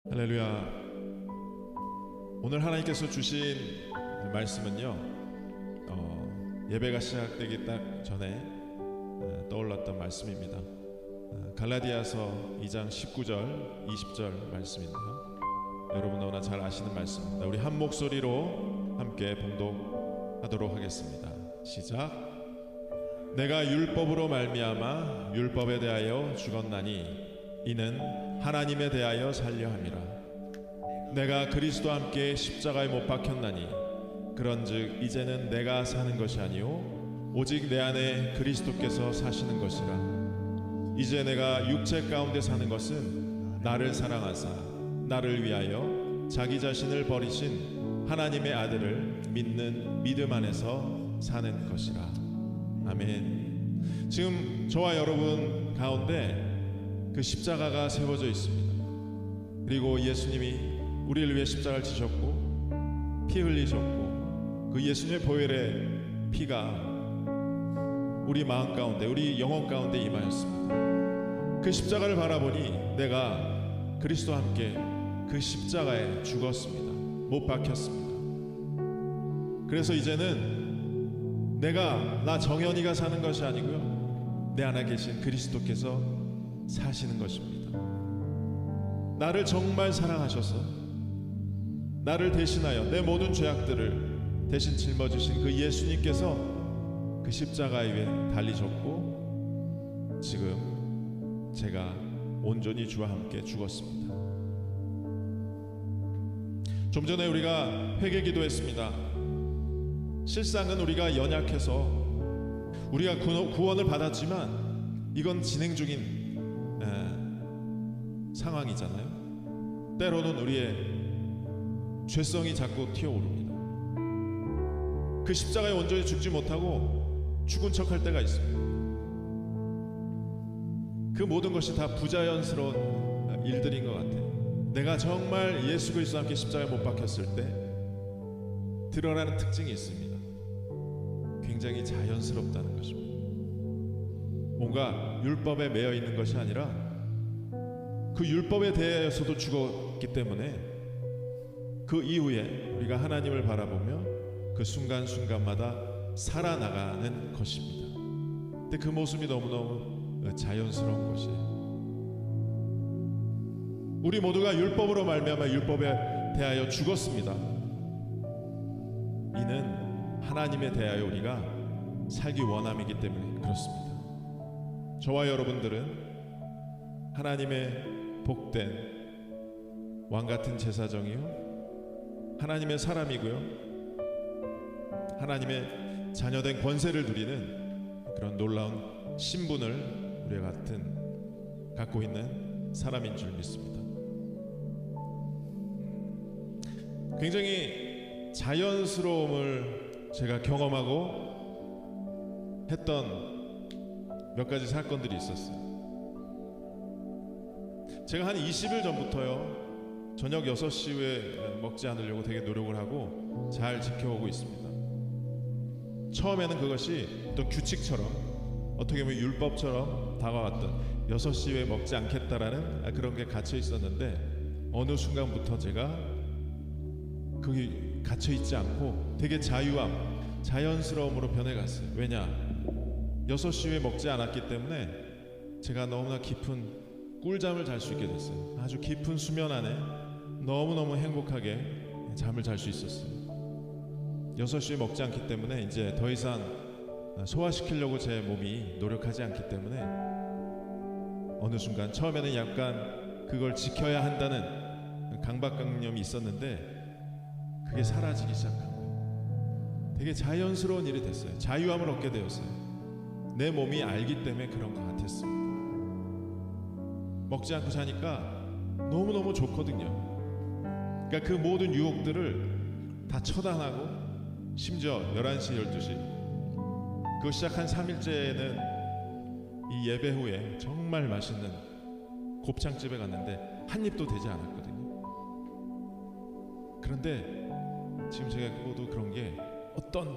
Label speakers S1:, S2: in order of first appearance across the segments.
S1: 할렐루야. 오늘 하나님께서 주신 말씀은요, 예배가 시작되기 딱 전에 떠올랐던 말씀입니다. 갈라디아서 2장 19절 20절 말씀인데요, 여러분 너무나 잘 아시는 말씀입니다. 우리 한 목소리로 함께 봉독하도록 하겠습니다. 시작. 내가 율법으로 말미암아 율법에 대하여 죽었나니 이는 하나님에 대하여 살려 함이라. 내가 그리스도와 함께 십자가에 못 박혔나니 그런즉 이제는 내가 사는 것이 아니요 오직 내 안에 그리스도께서 사시는 것이라. 이제 내가 육체 가운데 사는 것은 나를 사랑하사 나를 위하여 자기 자신을 버리신 하나님의 아들을 믿는 믿음 안에서 사는 것이라. 아멘. 지금 저와 여러분 가운데 그 십자가가 세워져 있습니다. 그리고 예수님이 우리를 위해 십자가를 지셨고 피 흘리셨고 그 예수님의 보혈의 피가 우리 마음 가운데, 우리 영혼 가운데 임하였습니다. 그 십자가를 바라보니 내가 그리스도와 함께 그 십자가에 죽었습니다. 못 박혔습니다. 그래서 이제는 나 정현이가 사는 것이 아니고요, 내 안에 계신 그리스도께서 사시는 것입니다. 나를 정말 사랑하셔서 나를 대신하여 내 모든 죄악들을 대신 짊어지신 그 예수님께서 그 십자가 위에 달리셨고 지금 제가 온전히 주와 함께 죽었습니다. 좀 전에 우리가 회개 기도했습니다. 실상은 우리가 연약해서 우리가 구원을 받았지만 이건 진행 중인 상황이잖아요. 때로는 우리의 죄성이 자꾸 튀어오릅니다. 그 십자가에 온전히 죽지 못하고 죽은 척할 때가 있습니다. 그 모든 것이 다 부자연스러운 일들인 것 같아요. 내가 정말 예수 그리스도와 함께 십자가에 못 박혔을 때 드러나는 특징이 있습니다. 굉장히 자연스럽다는 것입니다. 뭔가 율법에 매여 있는 것이 아니라 그 율법에 대해서도 죽었기 때문에 그 이후에 우리가 하나님을 바라보며 그 순간순간마다 살아나가는 것입니다. 근데 그 모습이 너무너무 자연스러운 것이에요. 우리 모두가 율법으로 말미암아 율법에 대하여 죽었습니다. 이는 하나님에 대하여 우리가 살기 원함이기 때문에 그렇습니다. 저와 여러분들은 하나님의 복된 왕같은 제사장이요 하나님의 사람이고요, 하나님의 자녀된 권세를 누리는 그런 놀라운 신분을 우리가 갖고 있는 사람인 줄 믿습니다. 굉장히 자연스러움을 제가 경험하고 했던 몇 가지 사건들이 있었어요. 제가 한 20일 전부터요, 저녁 6시 후에 먹지 않으려고 되게 노력을 하고 잘 지켜오고 있습니다. 처음에는 그것이 어떤 규칙처럼, 어떻게 보면 율법처럼 다가왔던 6시 후에 먹지 않겠다라는 그런 게 갇혀 있었는데 어느 순간부터 제가 그게 갇혀 있지 않고 되게 자연스러움으로 변해갔어요. 왜냐? 6시 후에 먹지 않았기 때문에 제가 너무나 깊은 꿀잠을 잘 수 있게 됐어요. 아주 깊은 수면 안에 너무너무 행복하게 잠을 잘 수 있었어요. 6시에 먹지 않기 때문에 이제 더 이상 소화시키려고 제 몸이 노력하지 않기 때문에 어느 순간, 처음에는 약간 그걸 지켜야 한다는 강박관념이 있었는데 그게 사라지기 시작한 거예요. 되게 자연스러운 일이 됐어요. 자유함을 얻게 되었어요. 내 몸이 알기 때문에 그런 것 같았습니다. 먹지 않고 자니까 너무너무 좋거든요. 그러니까 그 모든 유혹들을 다 처단하고, 심지어 11시, 12시 그거 시작한 3일째에는 이 예배 후에 정말 맛있는 곱창집에 갔는데 한 입도 되지 않았거든요. 그런데 지금 제가 모두 그런 게 어떤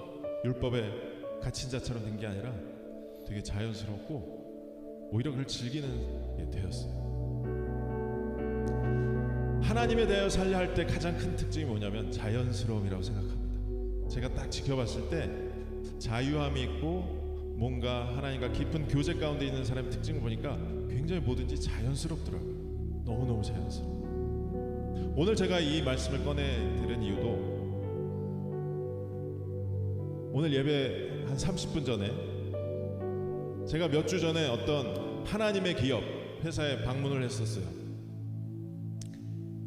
S1: 율법에 갇힌 자처럼 된 게 아니라 되게 자연스럽고 오히려 그걸 즐기는 게 되었어요. 하나님에 대하여 살려 할 때 가장 큰 특징이 뭐냐면 자연스러움이라고 생각합니다. 제가 딱 지켜봤을 때 자유함이 있고 뭔가 하나님과 깊은 교제 가운데 있는 사람의 특징을 보니까 굉장히 뭐든지 자연스럽더라고요. 너무너무 자연스러워. 오늘 제가 이 말씀을 꺼내 들은 이유도 오늘 예배 한 30분 전에 제가 몇 주 전에 어떤 하나님의 기업 회사에 방문을 했었어요.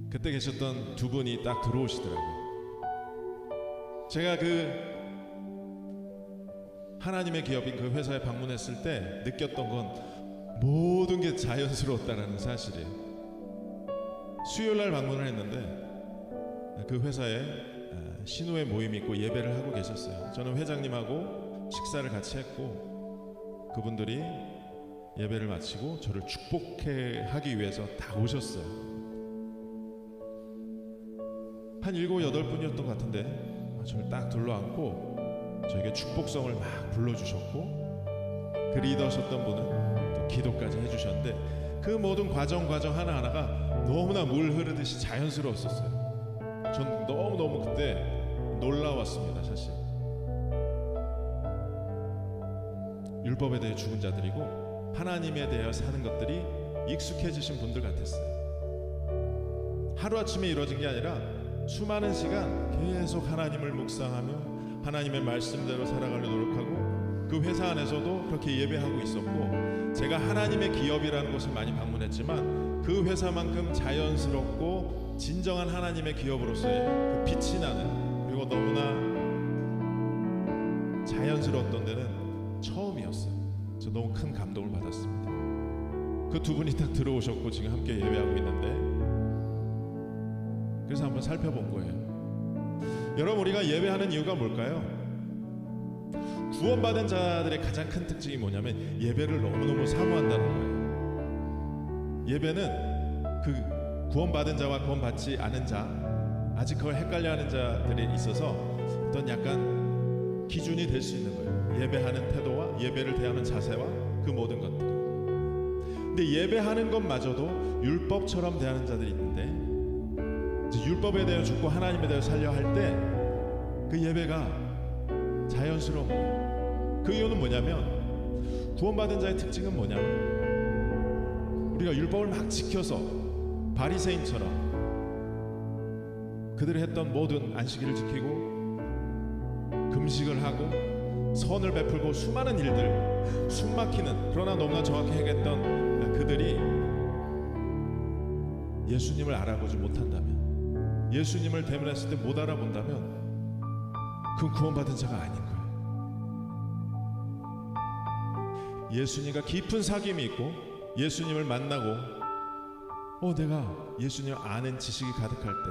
S1: 그때 계셨던 두 분이 딱 들어오시더라고요. 제가 그 하나님의 기업인 그 회사에 방문했을 때 느꼈던 건 모든 게 자연스러웠다는 사실이에요. 수요일날 방문을 했는데 그 회사에 신우의 모임이 있고 예배를 하고 계셨어요. 저는 회장님하고 식사를 같이 했고 그분들이 예배를 마치고 저를 축복하기 위해서 다 오셨어요. 한 7, 8분이었던 것 같은데 저를 딱 둘러안고 저에게 축복성을 막 불러주셨고 그 리더셨던 분은 또 기도까지 해주셨는데 그 모든 과정 하나하나가 너무나 물 흐르듯이 자연스러웠었어요. 전 너무너무 그때 놀라웠습니다. 사실 율법에 대해 죽은 자들이고 하나님에 대하여 사는 것들이 익숙해지신 분들 같았어요. 하루아침에 이루어진 게 아니라 수많은 시간 계속 하나님을 묵상하며 하나님의 말씀대로 살아가려 노력하고 그 회사 안에서도 그렇게 예배하고 있었고 제가 하나님의 기업이라는 곳을 많이 방문했지만 그 회사만큼 자연스럽고 진정한 하나님의 기업으로서의 그 빛이 나는 그리고 너무나 자연스러웠던 데는 처음이었어요. 저 너무 큰 감동을 받았습니다. 그 두 분이 딱 들어오셨고 지금 함께 예배하고 있는데 그래서 한번 살펴본 거예요. 여러분 우리가 예배하는 이유가 뭘까요? 구원받은 자들의 가장 큰 특징이 뭐냐면 예배를 너무너무 사모한다는 거예요. 예배는 그 구원받은 자와 구원받지 않은 자 아직 그걸 헷갈려하는 자들이 있어서 어떤 약간 기준이 될 수 있는 거예요. 예배하는 태도와 예배를 대하는 자세와 그 모든 것들이. 근데 예배하는 것마저도 율법처럼 대하는 자들이 있는데 율법에 대해 죽고 하나님에 대해 살려 할 때 그 예배가 자연스러운 거예요. 그 이유는 뭐냐면 구원받은 자의 특징은 뭐냐면 우리가 율법을 막 지켜서 바리새인처럼 그들이 했던 모든 안식일을 지키고 금식을 하고 선을 베풀고 수많은 일들 숨막히는 그러나 너무나 정확히 행했던 그들이 예수님을 알아보지 못한다면 예수님을 대면했을 때 못 알아본다면 그건 구원받은 자가 아닌 거예요. 예수님과 깊은 사귐이 있고 예수님을 만나고 내가 예수님을 아는 지식이 가득할 때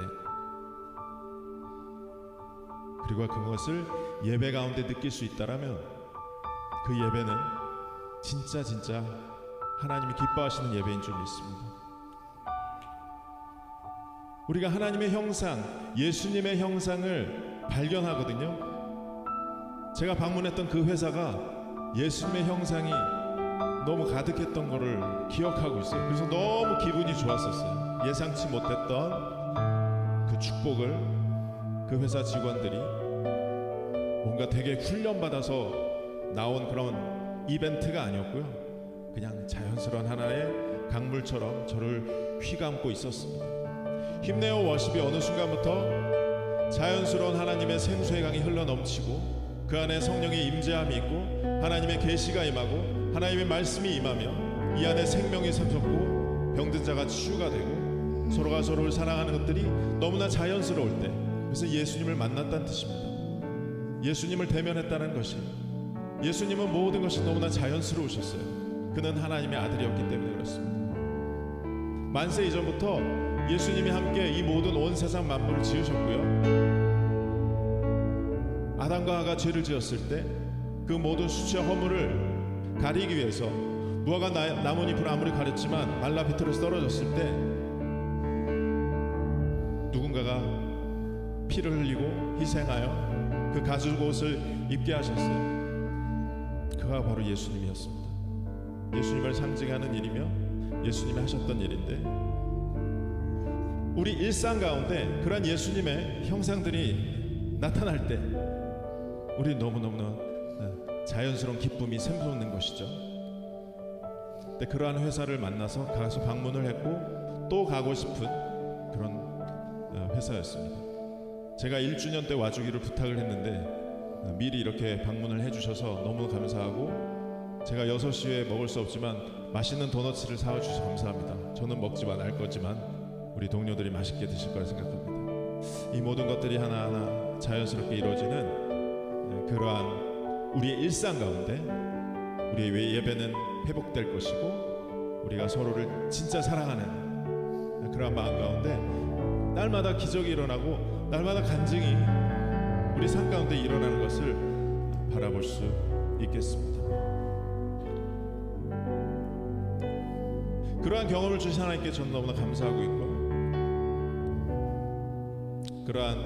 S1: 그리고 그것을 예배 가운데 느낄 수 있다라면 그 예배는 진짜 하나님이 기뻐하시는 예배인 줄 믿습니다. 우리가 하나님의 형상, 예수님의 형상을 발견하거든요. 제가 방문했던 그 회사가 예수님의 형상이 너무 가득했던 거를 기억하고 있어요. 그래서 너무 기분이 좋았었어요. 예상치 못했던 그 축복을 그 회사 직원들이 뭔가 되게 훈련받아서 나온 그런 이벤트가 아니었고요. 그냥 자연스러운 하나의 강물처럼 저를 휘감고 있었습니다. 힘내어 워십이 어느 순간부터 자연스러운 하나님의 생수의 강이 흘러넘치고 그 안에 성령의 임재함이 있고 하나님의 계시가 임하고 하나님의 말씀이 임하며 이 안에 생명이 샘솟고 병든 자가 치유가 되고 서로가 서로를 사랑하는 것들이 너무나 자연스러울 때 그래서 예수님을 만났다는 뜻입니다. 예수님을 대면했다는 것이 예수님은 모든 것이 너무나 자연스러우셨어요. 그는 하나님의 아들이었기 때문에 그렇습니다. 만세 이전부터 예수님이 함께 이 모든 온 세상 만물을 지으셨고요. 아담과 하가 죄를 지었을 때 그 모든 수치와 허물을 가리기 위해서 무화과 나뭇잎을 아무리 가렸지만 말라 비틀어서 떨어졌을 때 누군가가 피를 흘리고 희생하여 그 가죽옷을 입게 하셨어요. 그가 바로 예수님이었습니다. 예수님을 상징하는 일이며 예수님이 하셨던 일인데 우리 일상 가운데 그러한 예수님의 형상들이 나타날 때 우리 너무너무 자연스러운 기쁨이 샘솟는 것이죠. 근데 그러한 회사를 만나서 가서 방문을 했고 또 가고 싶은 그런 회사였습니다. 제가 1주년 때 와주기를 부탁을 했는데 미리 이렇게 방문을 해주셔서 너무 감사하고, 제가 6시에 먹을 수 없지만 맛있는 도너츠를 사와 주셔서 감사합니다. 저는 먹지만 알 거지만 우리 동료들이 맛있게 드실 거라 생각합니다. 이 모든 것들이 하나하나 자연스럽게 이루어지는 그러한 우리의 일상 가운데 우리의 예배는 회복될 것이고, 우리가 서로를 진짜 사랑하는 그러한 마음 가운데 날마다 기적이 일어나고 날마다 간증이 우리 삶 가운데 일어나는 것을 바라볼 수 있겠습니다. 그러한 경험을 주신 하나님께 저는 너무나 감사하고 있고, 그러한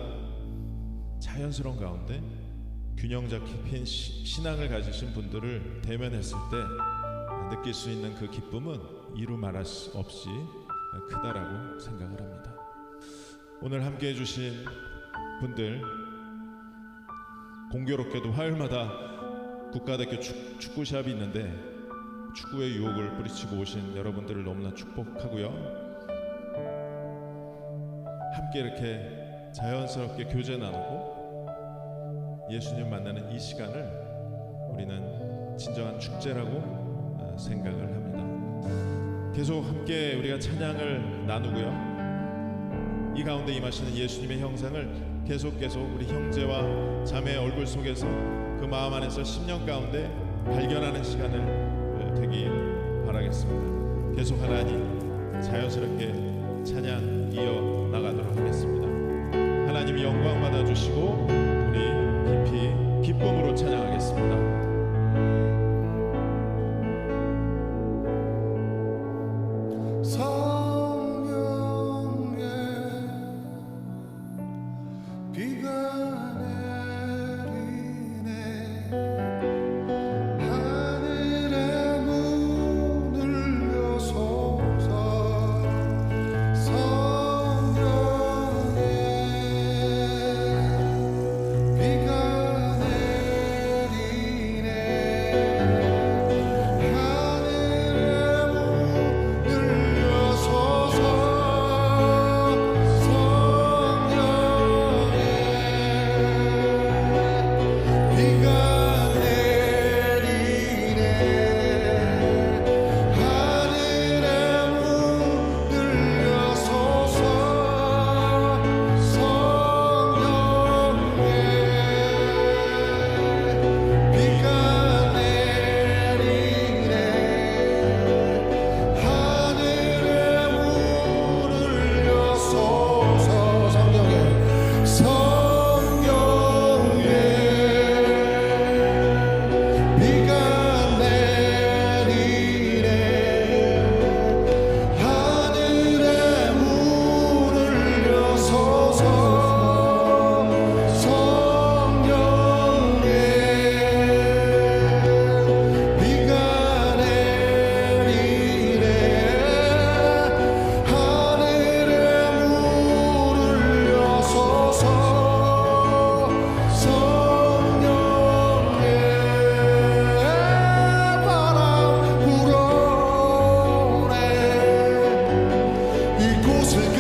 S1: 자연스러운 가운데 균형 잡힌 신앙을 가지신 분들을 대면했을 때 느낄 수 있는 그 기쁨은 이루 말할 수 없이 크다라고 생각을 합니다. 오늘 함께 해주신 분들, 공교롭게도 화요일마다 국가대표 축구시합이 있는데 축구의 유혹을 뿌리치고 오신 여러분들을 너무나 축복하고요. 함께 이렇게 자연스럽게 교제 나누고 예수님 만나는 이 시간을 우리는 진정한 축제라고 생각을 합니다. 계속 함께 우리가 찬양을 나누고요. 이 가운데 임하시는 예수님의 형상을 계속 우리 형제와 자매의 얼굴 속에서 그 마음 안에서 10년 가운데 발견하는 시간을 되기 바라겠습니다. 계속 하나님 자연스럽게 찬양 이어 나가도록 하겠습니다. 하나님 영광 받아주시고 우리 깊이 기쁨으로 찬양하겠습니다.
S2: 이곳을